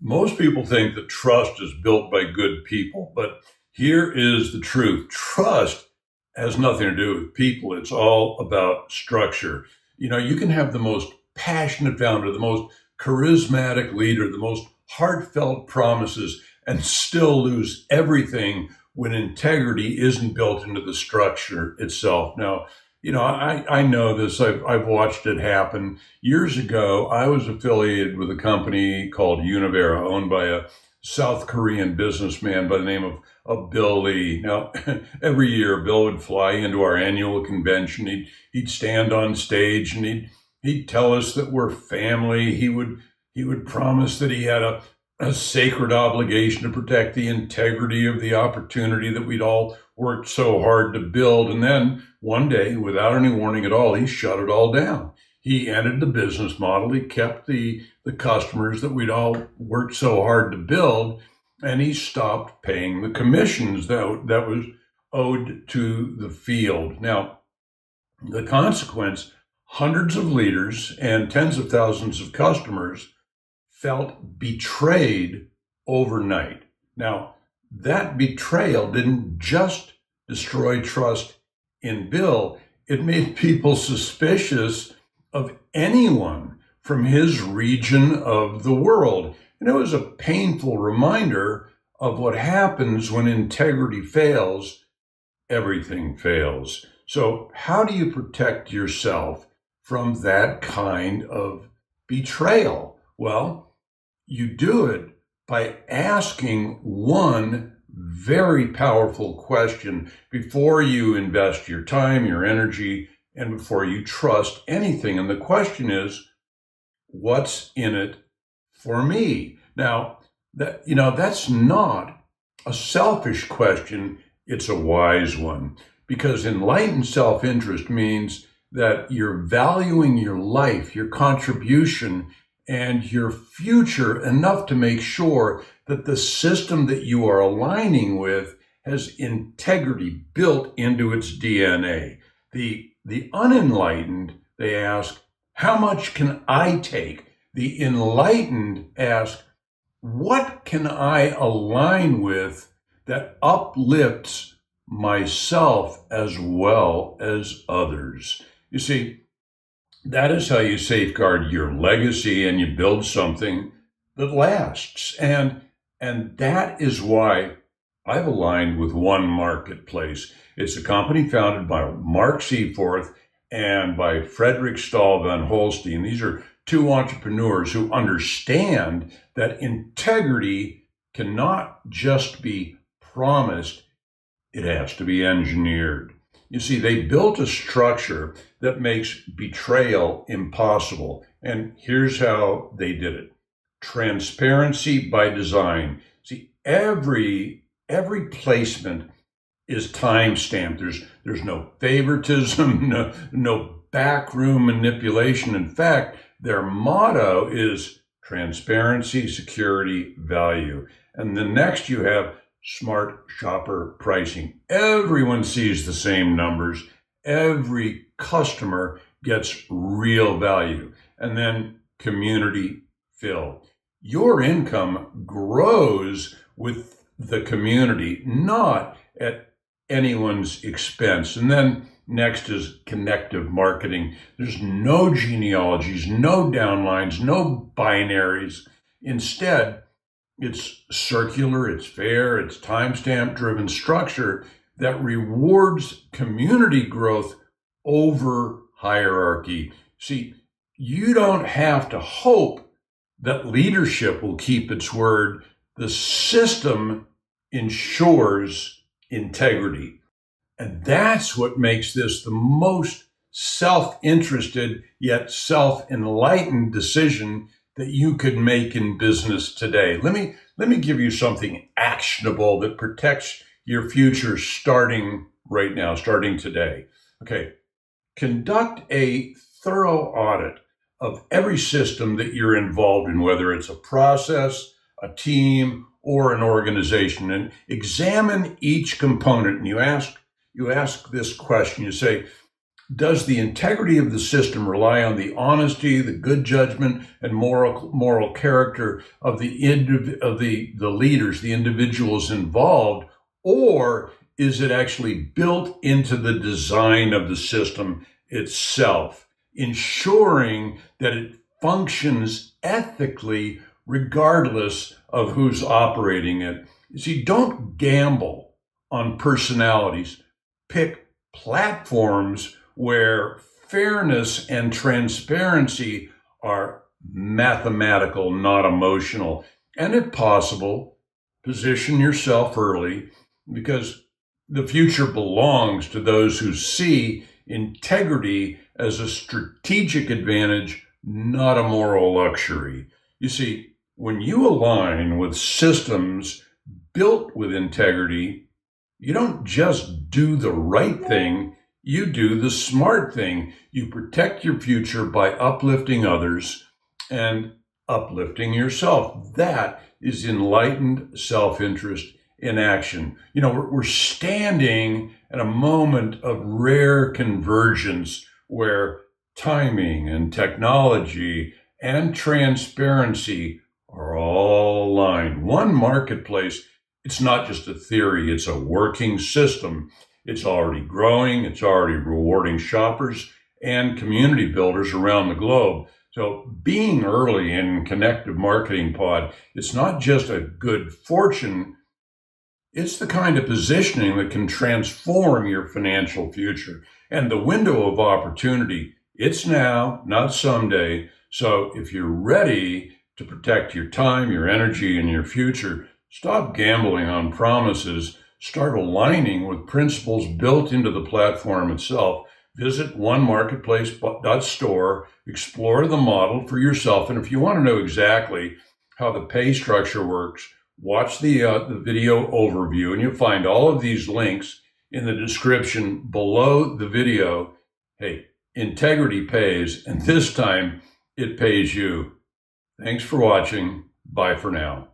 Most people think that trust is built by good people, but here is the truth. Trust has nothing to do with people. It's all about structure. You can have the most passionate founder, the most charismatic leader, the most heartfelt promises, and still lose everything when integrity isn't built into the structure itself. Now, I know this. I've watched it happen. Years ago, I was affiliated with a company called Univera, owned by a South Korean businessman by the name of Bill Lee. Now, every year, Bill would fly into our annual convention. He'd stand on stage and he'd tell us that we're family. He would promise that he had a sacred obligation to protect the integrity of the opportunity that we'd all worked so hard to build. And then one day, without any warning at all, he shut it all down. He ended the business model. He kept the customers that we'd all worked so hard to build, and he stopped paying the commissions that was owed to the field. Now, the consequence, hundreds of leaders and tens of thousands of customers felt betrayed overnight. Now, that betrayal didn't just destroy trust in Bill, it made people suspicious of anyone from his region of the world. And it was a painful reminder of what happens when integrity fails, everything fails. So, how do you protect yourself from that kind of betrayal? Well, you do it by asking one very powerful question before you invest your time, your energy, and before you trust anything. And the question is, what's in it for me? Now, that's not a selfish question. It's a wise one, because enlightened self-interest means that you're valuing your life, your contribution, and your future enough to make sure that the system that you are aligning with has integrity built into its DNA. The unenlightened, they ask, how much can I take? The enlightened ask, what can I align with that uplifts myself as well as others? You see, that is how you safeguard your legacy and you build something that lasts. And that is why I've aligned with One Marketplace. It's a company founded by Mark Seaforth and by Frederick Stahl van Holstein. These are two entrepreneurs who understand that integrity cannot just be promised, it has to be engineered. You see, they built a structure that makes betrayal impossible. And here's how they did it. Transparency by design. See, every placement is time-stamped. There's no favoritism, no backroom manipulation. In fact, their motto is transparency, security, value. And the next you have smart shopper pricing. Everyone sees the same numbers. Every customer gets real value. And then community fill. Your income grows with the community, not at anyone's expense. And then next is connective marketing. There's no genealogies, no downlines, no binaries. Instead, it's circular, it's fair, it's timestamp driven structure that rewards community growth over hierarchy. See, you don't have to hope that leadership will keep its word. The system ensures integrity. And that's what makes this the most self-interested yet self-enlightened decision that you could make in business today. Let me give you something actionable that protects your future starting right now, starting today. Okay, conduct a thorough audit of every system that you're involved in, whether it's a process, a team, or an organization, and examine each component. And you ask this question. You say, Does the integrity of the system rely on the honesty, the good judgment, and moral character of the leaders, the individuals involved, or is it actually built into the design of the system itself, ensuring that it functions ethically regardless of who's operating it? You see, don't gamble on personalities. Pick platforms where fairness and transparency are mathematical, not emotional. And if possible, position yourself early, because the future belongs to those who see integrity as a strategic advantage, not a moral luxury. You see, when you align with systems built with integrity, you don't just do the right thing, you do the smart thing. You protect your future by uplifting others and uplifting yourself. That is enlightened self-interest in action. We're standing at a moment of rare convergence where timing and technology and transparency are all aligned. One marketplace, it's not just a theory, it's a working system. It's already growing, it's already rewarding shoppers and community builders around the globe. So being early in Connective Marketing Pod, it's not just a good fortune, it's the kind of positioning that can transform your financial future. And the window of opportunity, it's now, not someday. So if you're ready to protect your time, your energy, and your future, stop gambling on promises. Start aligning with principles built into the platform itself. Visit onemarketplace.store, explore the model for yourself. And if you want to know exactly how the pay structure works, watch the video overview, and you'll find all of these links in the description below the video. Hey, integrity pays, and this time it pays you. Thanks for watching. Bye for now.